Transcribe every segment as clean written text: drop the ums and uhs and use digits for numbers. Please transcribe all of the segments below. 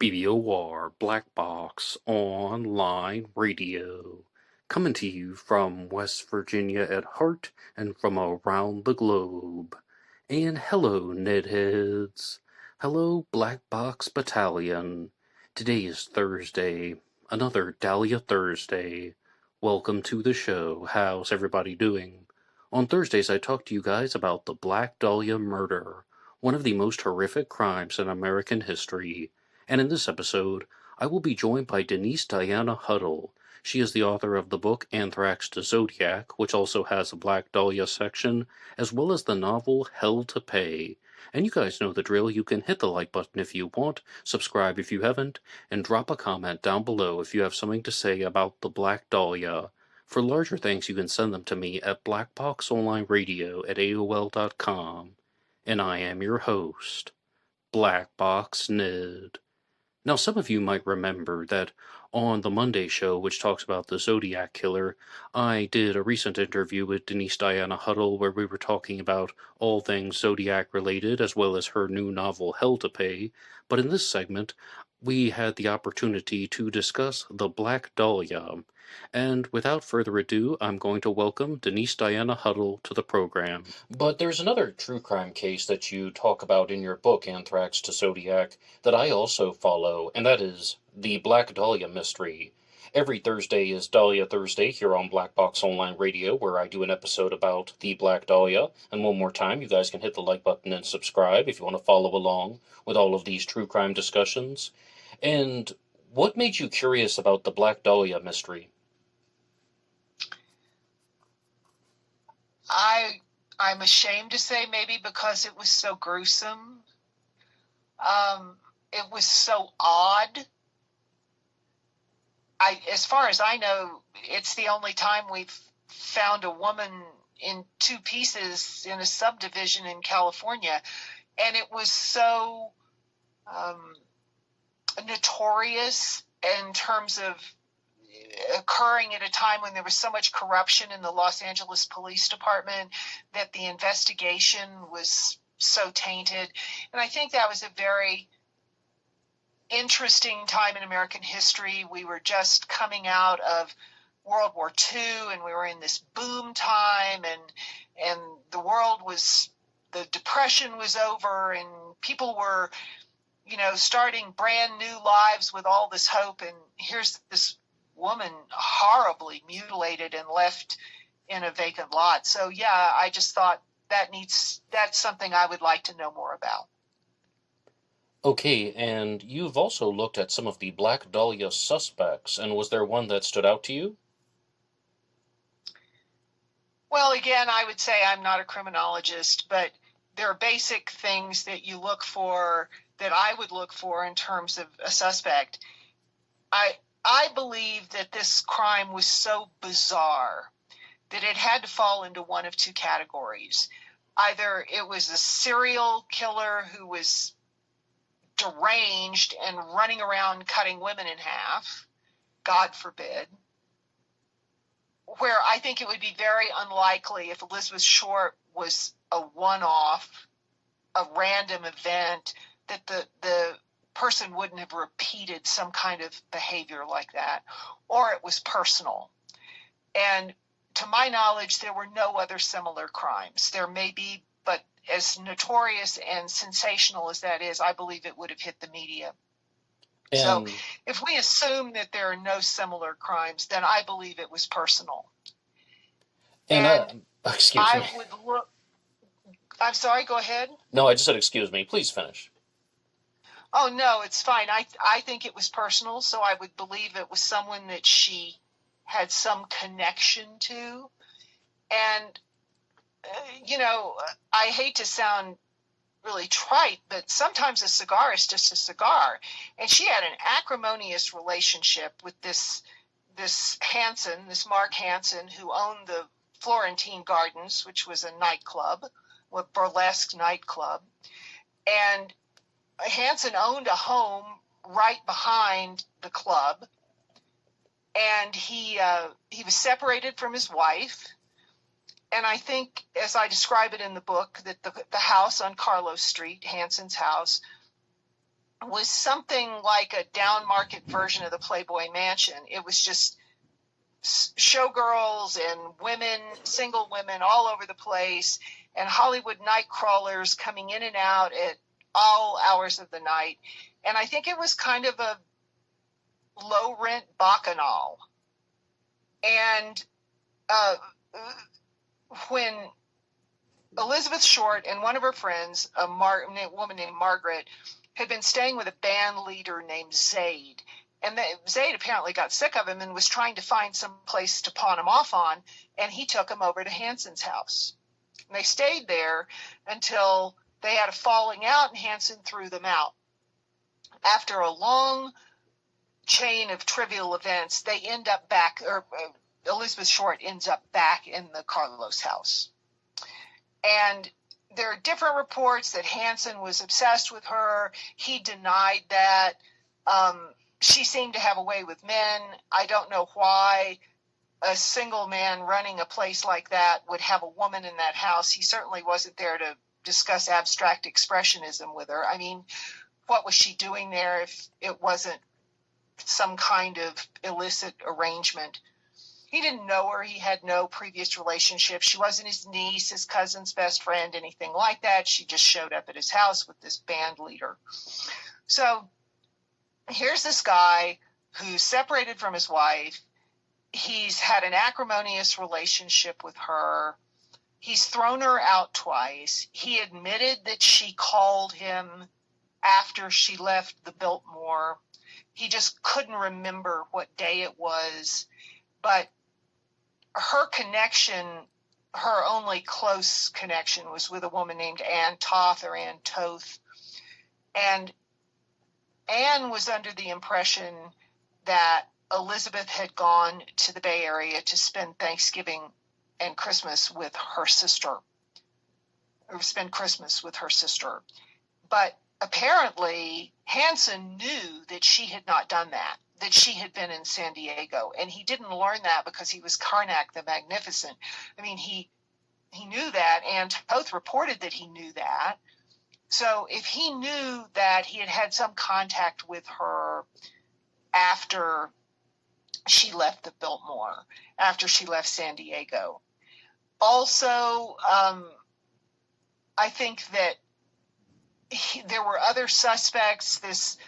BBOR Black Box Online Radio, coming to you from West Virginia at heart and from around the globe. And hello, Nedheads. Hello, Black Box Battalion. Today is Thursday, another Dahlia Thursday. Welcome to the show. How's everybody doing? On Thursdays, I talk to you guys about the Black Dahlia Murder, one of the most horrific crimes in American history. And in this episode, I will be joined by Denise Diana Huddle. She is the author of the book Anthrax to Zodiac, which also has a Black Dahlia section, as well as the novel Hell to Pay. And you guys know the drill. You can hit the like button if you want, subscribe if you haven't, and drop a comment down below if you have something to say about the Black Dahlia. For larger things, you can send them to me at blackboxonlineradio@aol.com. And I am your host, Black Box Ned. Now, some of you might remember that on the Monday show, which talks about the Zodiac killer, I did a recent interview with Denise Diana Huddle where we were talking about all things Zodiac related, as well as her new novel Hell to Pay. But in this segment, we had the opportunity to discuss the Black Dahlia. And without further ado, I'm going to welcome Denise Diana Huddle to the program. But there's another true crime case that you talk about in your book, Anthrax to Zodiac, that I also follow, and that is the Black Dahlia mystery. Every Thursday is Dahlia Thursday here on Black Box Online Radio, where I do an episode about the Black Dahlia. And one more time, you guys can hit the like button and subscribe if you want to follow along with all of these true crime discussions. And what made you curious about the Black Dahlia mystery? I'm ashamed to say maybe because it was so gruesome. It was so odd. As far as I know, it's the only time we've found a woman in two pieces in a subdivision in California. And it was so notorious in terms of occurring at a time when there was so much corruption in the Los Angeles Police Department that the investigation was so tainted. And I think that was a very interesting time in American history. We were just coming out of World War II, and we were in this boom time, and the world was, the Depression was over, and people were, starting brand new lives with all this hope. And here's this woman horribly mutilated and left in a vacant lot. So yeah, I just thought that's something I would like to know more about. Okay, and you've also looked at some of the Black Dahlia suspects, and was there one that stood out to you? Well, again, I would say I'm not a criminologist, but there are basic things that you look for, that I would look for in terms of a suspect. I believe that this crime was so bizarre that it had to fall into one of two categories. Either it was a serial killer who was deranged and running around cutting women in half, God forbid, where I think it would be very unlikely if Elizabeth Short was a one-off, a random event, that the person wouldn't have repeated some kind of behavior like that, or it was personal. And to my knowledge, there were no other similar crimes. There may be, but as notorious and sensational as that is, I believe it would have hit the media. So if we assume that there are no similar crimes, then I believe it was personal. And excuse me. I'm sorry, go ahead. No, I just said excuse me. Please finish. Oh, no, it's fine. I think it was personal, so I would believe it was someone that she had some connection to. And, I hate to sound really trite, but sometimes a cigar is just a cigar. And she had an acrimonious relationship with this Hansen, this Mark Hansen, who owned the Florentine Gardens, which was a nightclub, a burlesque nightclub. And Hansen owned a home right behind the club, and he was separated from his wife. And I think, as I describe it in the book, that the house on Carlos Street, Hansen's house, was something like a down market version of the Playboy Mansion. It was just showgirls and women, single women all over the place, and Hollywood night crawlers coming in and out at all hours of the night. And I think it was kind of a low rent bacchanal. And when Elizabeth Short and one of her friends, a woman named Margaret, had been staying with a band leader named Zaid. And Zaid apparently got sick of him and was trying to find some place to pawn him off on, and he took him over to Hanson's house. And they stayed there until they had a falling out, and Hanson threw them out. After a long chain of trivial events, they end up back, or Elizabeth Short ends up back in the Carlos house. And there are different reports that Hanson was obsessed with her. He denied that. She seemed to have a way with men. I don't know why a single man running a place like that would have a woman in that house. He certainly wasn't there to discuss abstract expressionism with her. I mean, what was she doing there if it wasn't some kind of illicit arrangement? He didn't know her. He had no previous relationship. She wasn't his niece, his cousin's best friend, anything like that. She just showed up at his house with this band leader. So here's this guy who's separated from his wife. He's had an acrimonious relationship with her. He's thrown her out twice. He admitted that she called him after she left the Biltmore. He just couldn't remember what day it was. But her connection, her only close connection, was with a woman named Ann Toth or Ann Toth. And Anne was under the impression that Elizabeth had gone to the Bay Area to spend Thanksgiving and Christmas with her sister, or spend Christmas with her sister. But apparently Hanson knew that she had not done that she had been in San Diego. And he didn't learn that because he was Karnak the Magnificent. I mean, he knew that, and Toth reported that he knew that. So if he knew that he had had some contact with her after she left the Biltmore, after she left San Diego. Also, I think that there were other suspects. This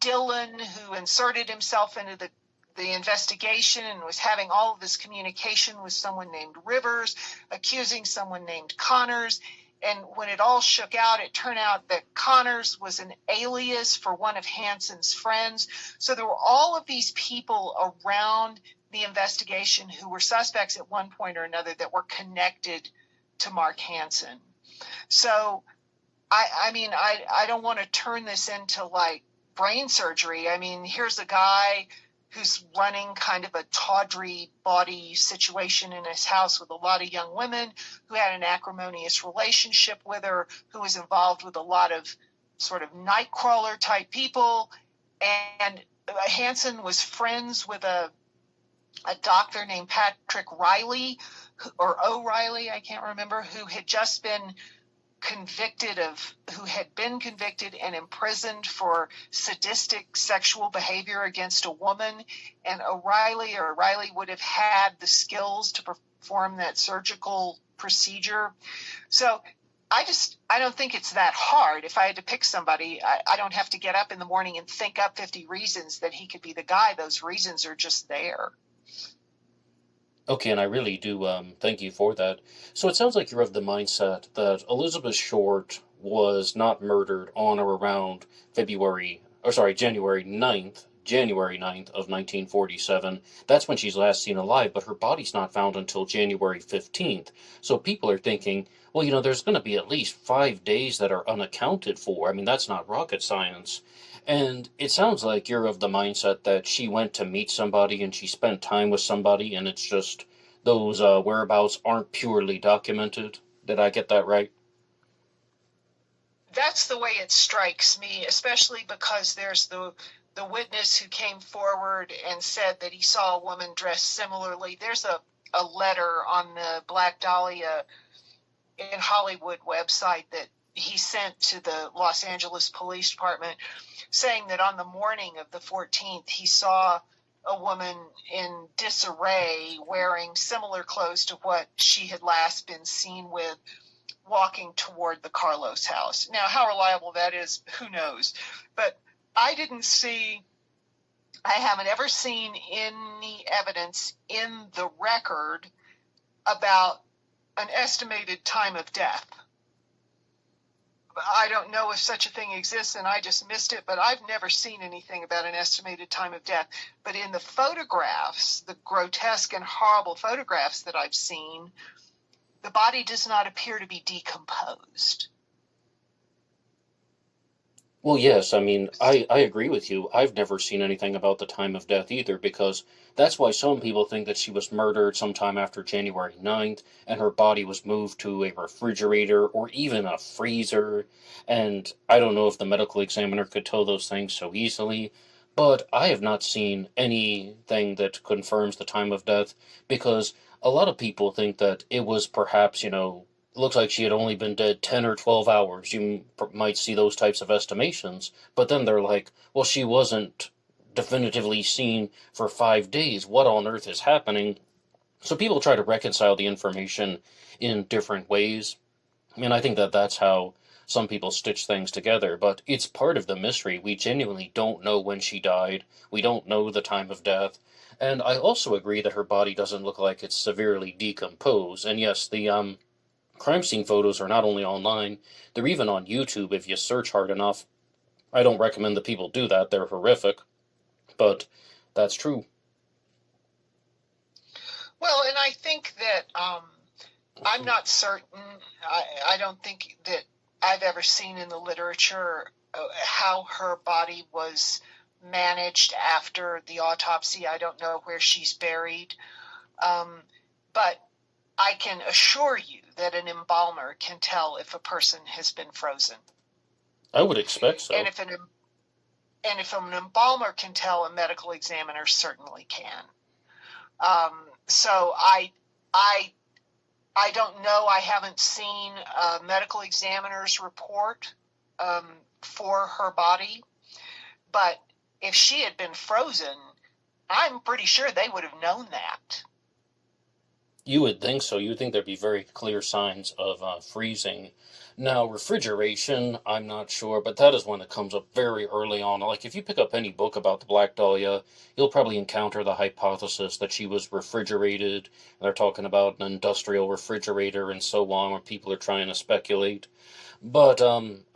Dylan, who inserted himself into the investigation and was having all of this communication with someone named Rivers, accusing someone named Connors. And when it all shook out, it turned out that Connors was an alias for one of Hanson's friends. So there were all of these people around the investigation who were suspects at one point or another that were connected to Mark Hanson. So, I mean, I don't want to turn this into like brain surgery. I mean, here's a guy who's running kind of a tawdry bawdy situation in his house with a lot of young women, who had an acrimonious relationship with her, who was involved with a lot of sort of nightcrawler type people. And Hanson was friends with a doctor named Patrick Riley, or O'Reilly, I can't remember, who had been convicted and imprisoned for sadistic sexual behavior against a woman. And O'Reilly would have had the skills to perform that surgical procedure. So I don't think it's that hard. If I had to pick somebody, I don't have to get up in the morning and think up 50 reasons that he could be the guy. Those reasons are just there. Okay, and I really do thank you for that. So it sounds like you're of the mindset that Elizabeth Short was not murdered on or around January 9th of 1947. That's when she's last seen alive, but her body's not found until January 15th. So people are thinking, well, there's going to be at least 5 days that are unaccounted for. I mean, that's not rocket science. And it sounds like you're of the mindset that she went to meet somebody and she spent time with somebody, and it's just those whereabouts aren't purely documented. Did I get that right? That's the way it strikes me, especially because there's the witness who came forward and said that he saw a woman dressed similarly. There's a letter on the Black Dahlia in Hollywood website that he sent to the Los Angeles Police Department, saying that on the morning of the 14th, he saw a woman in disarray wearing similar clothes to what she had last been seen with, walking toward the Carlos house. Now, how reliable that is, who knows? But I haven't ever seen any evidence in the record about an estimated time of death. I don't know if such a thing exists and I just missed it, but I've never seen anything about an estimated time of death. But in the photographs, the grotesque and horrible photographs that I've seen, the body does not appear to be decomposed. Well, yes, I mean, I agree with you. I've never seen anything about the time of death either, because that's why some people think that she was murdered sometime after January 9th, and her body was moved to a refrigerator or even a freezer. And I don't know if the medical examiner could tell those things so easily, but I have not seen anything that confirms the time of death, because a lot of people think that it was perhaps, looks like she had only been dead 10 or 12 hours. You might see those types of estimations, but then they're like, well, she wasn't definitively seen for 5 days. What on earth is happening? So people try to reconcile the information in different ways. I mean, I think that that's how some people stitch things together, but it's part of the mystery. We genuinely don't know when she died. We don't know the time of death. And I also agree that her body doesn't look like it's severely decomposed. And yes, the crime scene photos are not only online, they're even on YouTube if you search hard enough. I don't recommend that people do that, they're horrific, but that's true. Well, and I think that I'm not certain. I don't think that I've ever seen in the literature how her body was managed after the autopsy. I don't know where she's buried. But I can assure you that an embalmer can tell if a person has been frozen. I would expect so. And if an embalmer can tell, a medical examiner certainly can. So I don't know. I haven't seen a medical examiner's report for her body, but if she had been frozen, I'm pretty sure they would have known that. You would think so. You would think there'd be very clear signs of freezing. Now, refrigeration, I'm not sure, but that is one that comes up very early on. Like, if you pick up any book about the Black Dahlia, you'll probably encounter the hypothesis that she was refrigerated. They're talking about an industrial refrigerator and so on, where people are trying to speculate. But I'm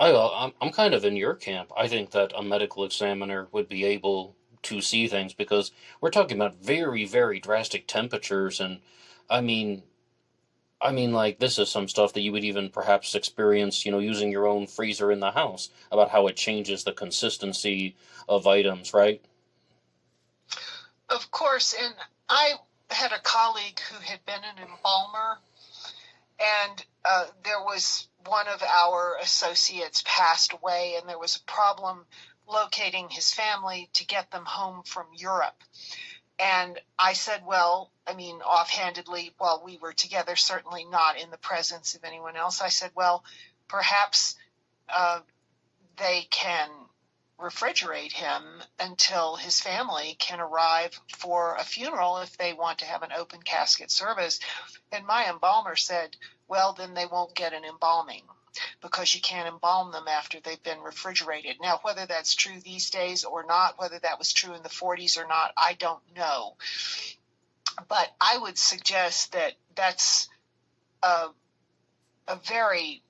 kind of in your camp. I think that a medical examiner would be able to see things because we're talking about very, very drastic temperatures, and I mean, like this is some stuff that you would even perhaps experience, using your own freezer in the house about how it changes the consistency of items, right? Of course, and I had a colleague who had been an embalmer, and there was one of our associates passed away, and there was a problem locating his family to get them home from Europe. And I said, well, I mean, offhandedly, while we were together, certainly not in the presence of anyone else, I said, well, perhaps they can refrigerate him until his family can arrive for a funeral if they want to have an open casket service. And my embalmer said, well, then they won't get an embalming because you can't embalm them after they've been refrigerated. Now, whether that's true these days or not, whether that was true in the 40s or not, I don't know. But I would suggest that that's a very...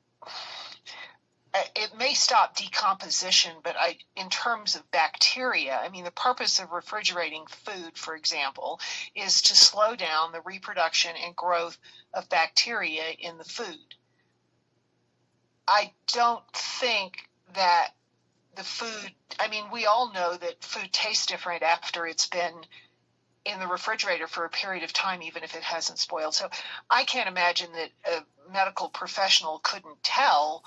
It may stop decomposition, but in terms of bacteria, I mean, the purpose of refrigerating food, for example, is to slow down the reproduction and growth of bacteria in the food. I don't think that the food, I mean, we all know that food tastes different after it's been in the refrigerator for a period of time, even if it hasn't spoiled. So I can't imagine that a medical professional couldn't tell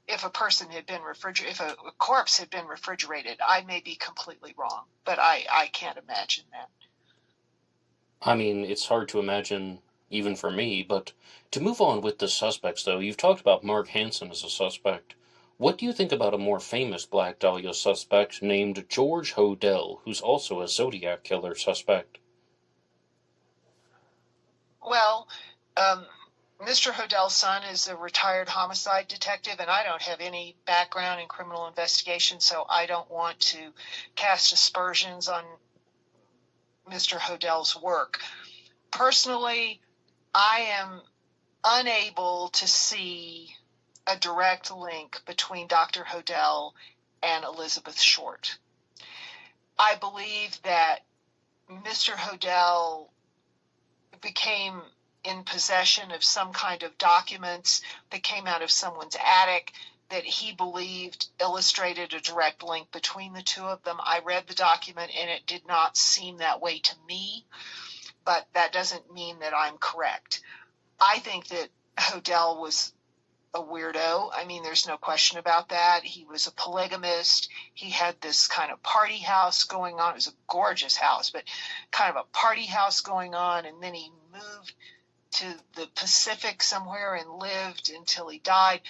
if a person had been refrigerated, if a corpse had been refrigerated. I may be completely wrong, but I can't imagine that. I mean, it's hard to imagine even for me. But to move on with the suspects, though, you've talked about Mark Hansen as a suspect. What do you think about a more famous Black Dahlia suspect named George Hodel, who's also a Zodiac killer suspect? Well, Mr. Hodel's son is a retired homicide detective, and I don't have any background in criminal investigation, so I don't want to cast aspersions on Mr. Hodel's work. Personally, I am unable to see a direct link between Dr. Hodel and Elizabeth Short. I believe that Mr. Hodel became in possession of some kind of documents that came out of someone's attic that he believed illustrated a direct link between the two of them. I read the document and it did not seem that way to me, but that doesn't mean that I'm correct. I think that Hodel was a weirdo. I mean, there's no question about that. He was a polygamist. He had this kind of party house going on. It was a gorgeous house, but kind of a party house going on. And then he moved to the Pacific somewhere and lived until he died.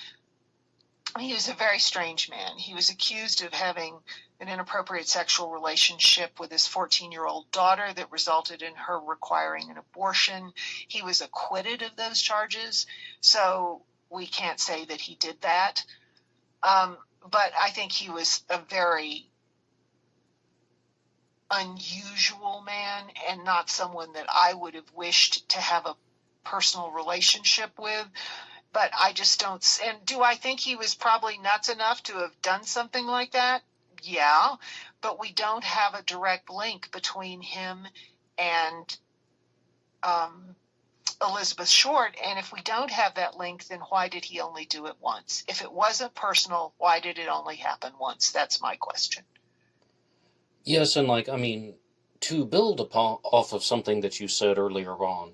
He was a very strange man. He was accused of having an inappropriate sexual relationship with his 14-year-old daughter that resulted in her requiring an abortion. He was acquitted of those charges, so we can't say that he did that. But I think he was a very unusual man and not someone that I would have wished to have a personal relationship with. But I just don't. And do I think he was probably nuts enough to have done something like that? Yeah, but we don't have a direct link between him and Elizabeth Short. And if we don't have that link, then why did he only do it once? If it wasn't personal, why did it only happen once? That's my question. Yes, and to build upon off of something that you said earlier on,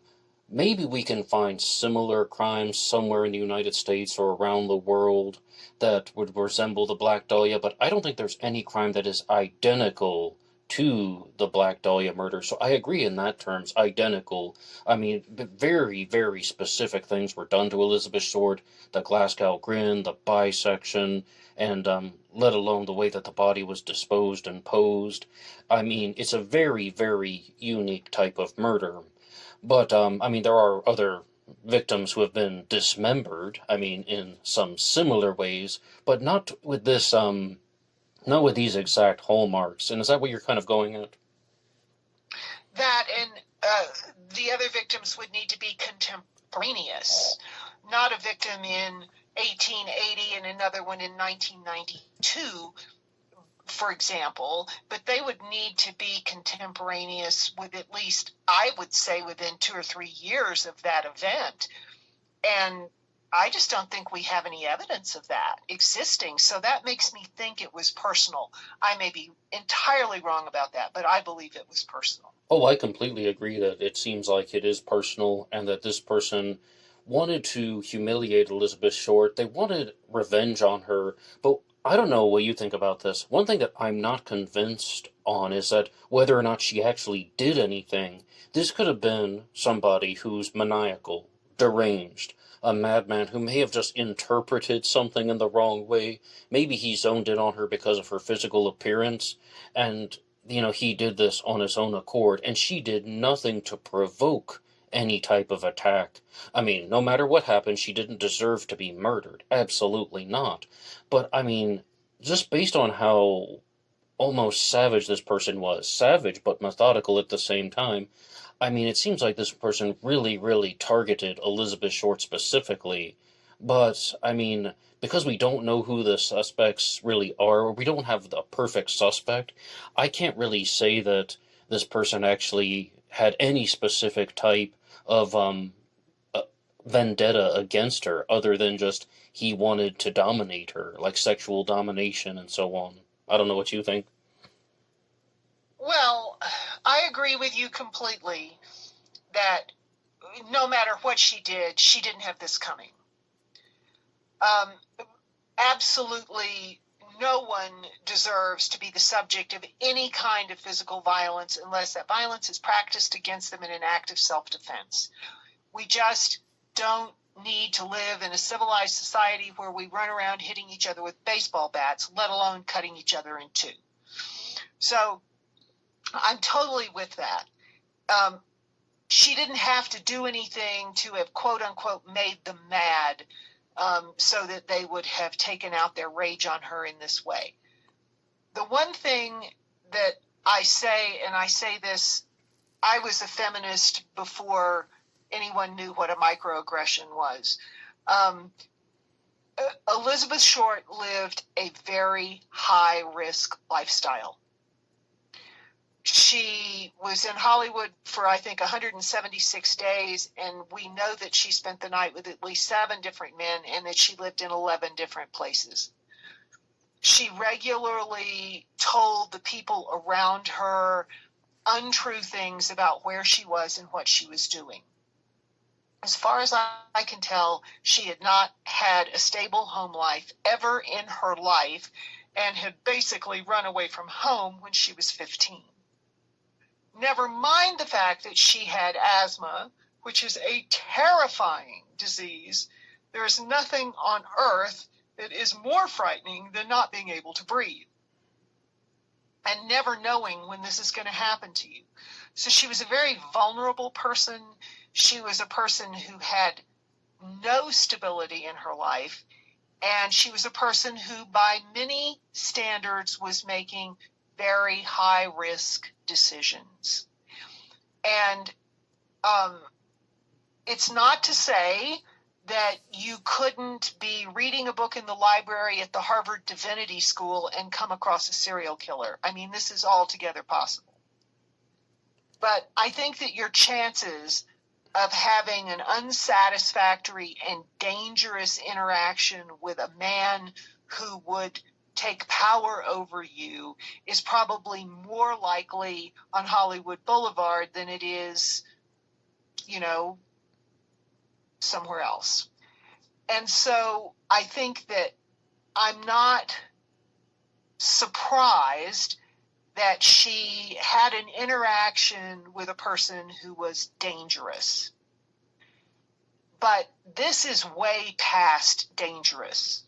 maybe we can find similar crimes somewhere in the United States or around the world that would resemble the Black Dahlia, but I don't think there's any crime that is identical to the Black Dahlia murder. So I agree in that terms, identical. I mean, very, very specific things were done to Elizabeth Short, the Glasgow grin, the bisection, and let alone the way that the body was disposed and posed. I mean, it's a very, very unique type of murder. But there are other victims who have been dismembered. I mean, in some similar ways, but not with these exact hallmarks. And is that what you're kind of going at? That and the other victims would need to be contemporaneous, not a victim in 1880 and another one in 1992, for example, but they would need to be contemporaneous with at least, I would say, within 2 or 3 years of that event. And I just don't think we have any evidence of that existing. So that makes me think it was personal. I may be entirely wrong about that, but I believe it was personal. Oh, I completely agree that it seems like it is personal and that this person wanted to humiliate Elizabeth Short. They wanted revenge on her, but I don't know what you think about this. One thing that I'm not convinced on is that whether or not she actually did anything, this could have been somebody who's maniacal, deranged, a madman who may have just interpreted something in the wrong way. Maybe he zoned in on her because of her physical appearance, and he did this on his own accord, and she did nothing to provoke any type of attack. I mean, no matter what happened, she didn't deserve to be murdered. Absolutely not. But, just based on how almost savage this person was, savage but methodical at the same time, it seems like this person really, really targeted Elizabeth Short specifically. But, because we don't know who the suspects really are, or we don't have the perfect suspect, I can't really say that this person actually had any specific type of vendetta against her, other than just he wanted to dominate her, like sexual domination and so on. I don't know what you think. Well, I agree with you completely that no matter what she did, she didn't have this coming. Absolutely no one deserves to be the subject of any kind of physical violence unless that violence is practiced against them in an act of self-defense. We just don't need to live in a civilized society where we run around hitting each other with baseball bats, let alone cutting each other in two. So I'm totally with that. She didn't have to do anything to have, quote unquote, made them mad, so that they would have taken out their rage on her in this way. The one thing that I say, and I say this, I was a feminist before anyone knew what a microaggression was. Elizabeth Short lived a very high-risk lifestyle. She was in Hollywood for, I think, 176 days, and we know that she spent the night with at least 7 different men and that she lived in 11 different places. She regularly told the people around her untrue things about where she was and what she was doing. As far as I can tell, she had not had a stable home life ever in her life and had basically run away from home when she was 15. Never mind the fact that she had asthma, which is a terrifying disease. There is nothing on earth that is more frightening than not being able to breathe and never knowing when this is going to happen to you. So she was a very vulnerable person. She was a person who had no stability in her life, and she was a person who, by many standards, was making very high-risk decisions. And it's not to say that you couldn't be reading a book in the library at the Harvard Divinity School and come across a serial killer. I mean, this is altogether possible. But I think that your chances of having an unsatisfactory and dangerous interaction with a man who would take power over you is probably more likely on Hollywood Boulevard than it is, somewhere else. And so I think that I'm not surprised that she had an interaction with a person who was dangerous. But this is way past dangerous.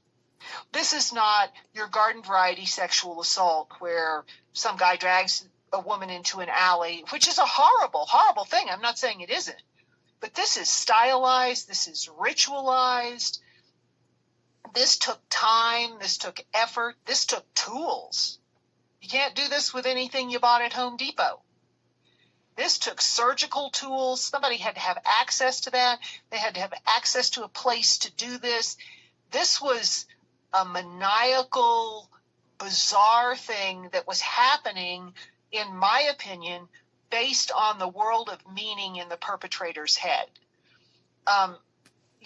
This is not your garden variety sexual assault where some guy drags a woman into an alley, which is a horrible, horrible thing. I'm not saying it isn't. But this is stylized. This is ritualized. This took time. This took effort. This took tools. You can't do this with anything you bought at Home Depot. This took surgical tools. Somebody had to have access to that. They had to have access to a place to do this. This was a maniacal, bizarre thing that was happening, in my opinion, based on the world of meaning in the perpetrator's head.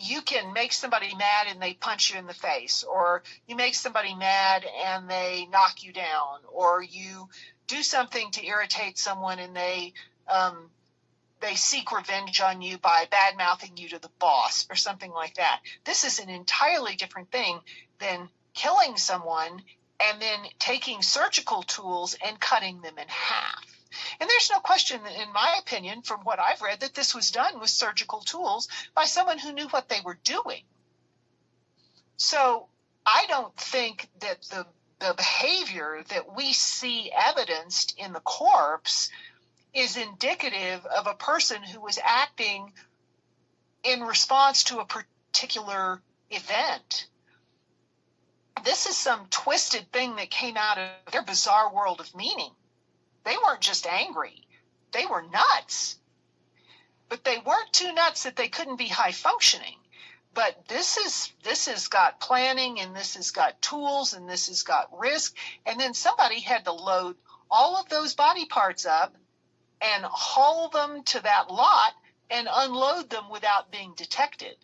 You can make somebody mad and they punch you in the face, or you make somebody mad and they knock you down, or you do something to irritate someone and they seek revenge on you by bad-mouthing you to the boss or something like that. This is an entirely different thing than killing someone and then taking surgical tools and cutting them in half. And there's no question, in my opinion, from what I've read, that this was done with surgical tools by someone who knew what they were doing. So I don't think that the behavior that we see evidenced in the corpse is indicative of a person who was acting in response to a particular event. This is some twisted thing that came out of their bizarre world of meaning. They weren't just angry. They were nuts. But they weren't too nuts that they couldn't be high functioning. But this has got planning, and this has got tools, and this has got risk. And then somebody had to load all of those body parts up and haul them to that lot and unload them without being detected.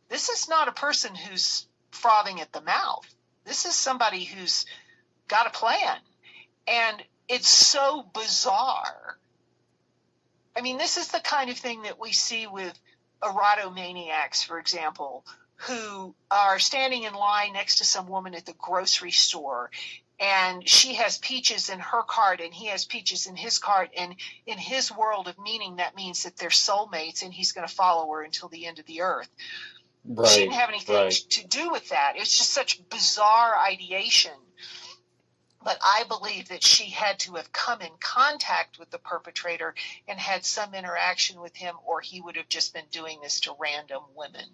This is not a person who's frothing at the mouth. This is somebody who's got a plan. And it's so bizarre. I mean, this is the kind of thing that we see with erotomaniacs, for example, who are standing in line next to some woman at the grocery store, and she has peaches in her card and he has peaches in his card, and in his world of meaning that means that they're soulmates and he's going to follow her until the end of the earth. She didn't have anything to do with that. It's just such bizarre ideation. But I believe that she had to have come in contact with the perpetrator and had some interaction with him, or he would have just been doing this to random women.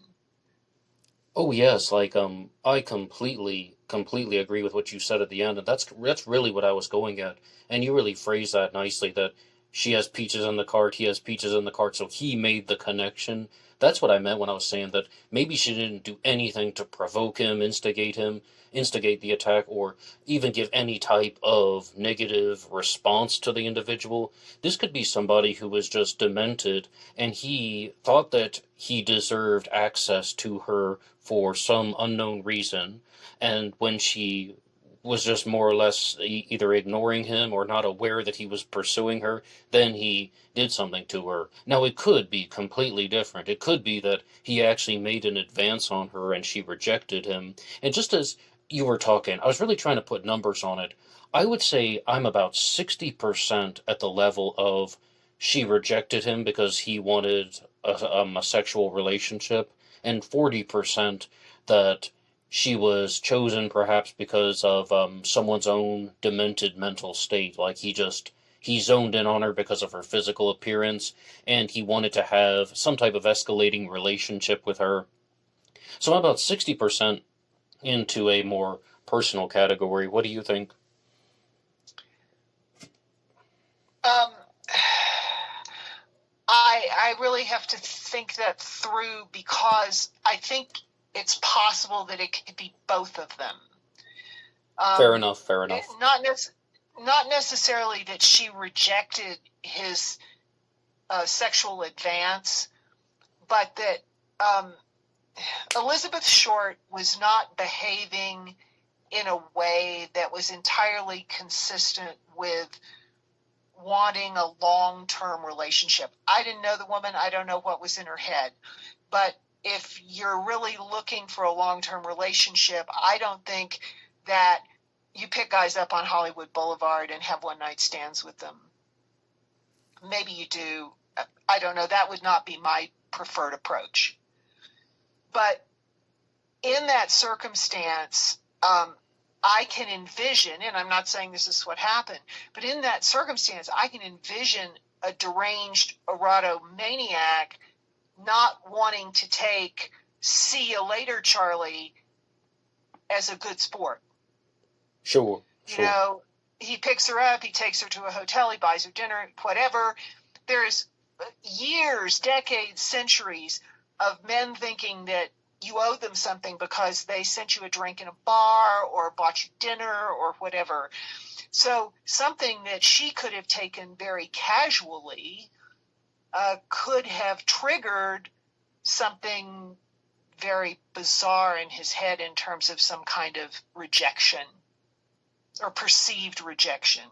Oh yes, I completely agree with what you said at the end, and that's really what I was going at. And you really phrased that nicely, that she has peaches in the cart, he has peaches in the cart, so he made the connection. That's what I meant when I was saying that maybe she didn't do anything to provoke him, instigate the attack, or even give any type of negative response to the individual. This could be somebody who was just demented, and he thought that he deserved access to her for some unknown reason. And when she was just more or less either ignoring him or not aware that he was pursuing her, then he did something to her. Now, it could be completely different. It could be that he actually made an advance on her and she rejected him. And just as you were talking, I was really trying to put numbers on it. I would say I'm about 60% at the level of she rejected him because he wanted a sexual relationship, and 40% that she was chosen perhaps because of someone's own demented mental state. Like he zoned in on her because of her physical appearance, and he wanted to have some type of escalating relationship with her. So I'm about 60% into a more personal category. What do you think? I really have to think that through, because I think it's possible that it could be both of them. Fair enough. Not necessarily that she rejected his sexual advance, but that Elizabeth Short was not behaving in a way that was entirely consistent with wanting a long-term relationship. I didn't know the woman. I don't know what was in her head. But if you're really looking for a long-term relationship, I don't think that you pick guys up on Hollywood Boulevard and have one-night stands with them. Maybe you do. I don't know. That would not be my preferred approach. But in that circumstance, I can envision, and I'm not saying this is what happened, but in that circumstance, I can envision a deranged erotomaniac not wanting to take "see you later, Charlie" as a good sport. Sure. You know, he picks her up, he takes her to a hotel, he buys her dinner, whatever. There's years, decades, centuries of men thinking that you owe them something because they sent you a drink in a bar or bought you dinner or whatever. So something that she could have taken very casually could have triggered something very bizarre in his head in terms of some kind of rejection or perceived rejection.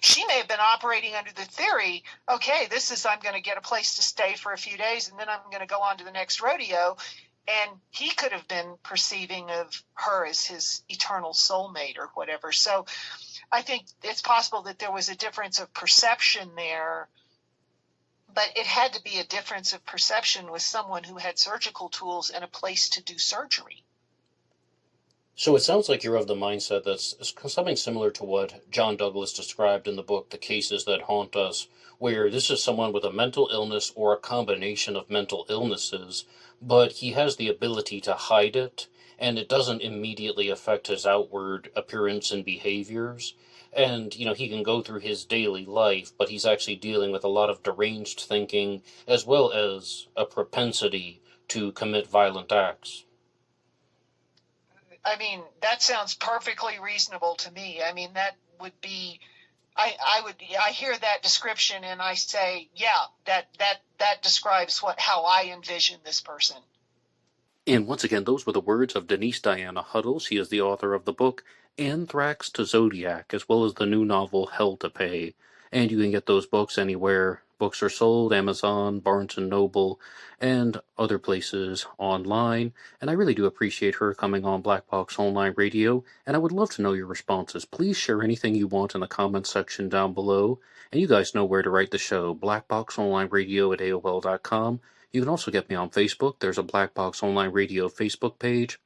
She may have been operating under the theory, okay, this is, I'm going to get a place to stay for a few days and then I'm going to go on to the next rodeo. And he could have been perceiving of her as his eternal soulmate or whatever. So I think it's possible that there was a difference of perception there, but it had to be a difference of perception with someone who had surgical tools and a place to do surgery. So it sounds like you're of the mindset that's something similar to what John Douglas described in the book, The Cases That Haunt Us, where this is someone with a mental illness or a combination of mental illnesses, but he has the ability to hide it, and it doesn't immediately affect his outward appearance and behaviors. And, he can go through his daily life, but he's actually dealing with a lot of deranged thinking as well as a propensity to commit violent acts. I mean, that sounds perfectly reasonable to me. I mean, that would be, I hear that description and I say, yeah, that describes how I envision this person. And once again, those were the words of Denise Diana Huddle. She is the author of the book Anthrax to Zodiac, as well as the new novel Hell to Pay. And you can get those books anywhere books are sold, Amazon, Barnes & Noble, and other places online. And I really do appreciate her coming on Black Box Online Radio, and I would love to know your responses. Please share anything you want in the comments section down below. And you guys know where to write the show, blackboxonlineradio@aol.com. You can also get me on Facebook. There's a Black Box Online Radio Facebook page,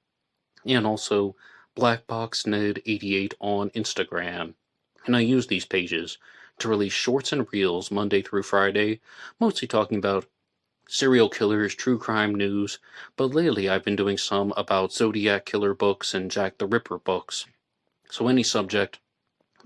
and also blackboxned88 on Instagram. And I use these pages to release shorts and reels Monday through Friday, mostly talking about serial killers, true crime news, but lately I've been doing some about Zodiac Killer books and Jack the Ripper books. So any subject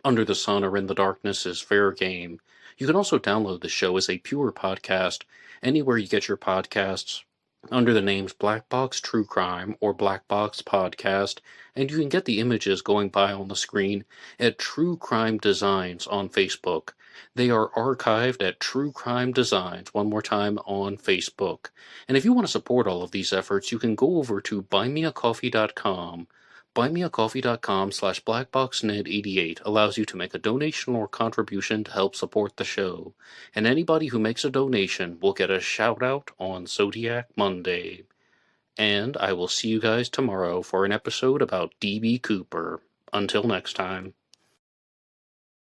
under the sun or in the darkness is fair game. You can also download the show as a pure podcast anywhere you get your podcasts under the names Black Box True Crime or Black Box Podcast, and you can get the images going by on the screen at True Crime Designs on Facebook. They are archived at True Crime Designs, one more time, on Facebook. And if you want to support all of these efforts, you can go over to buymeacoffee.com. Buymeacoffee.com/blackboxned88 allows you to make a donation or contribution to help support the show, and anybody who makes a donation will get a shout out on Zodiac Monday. And I will see you guys tomorrow for an episode about D.B. Cooper. Until next time.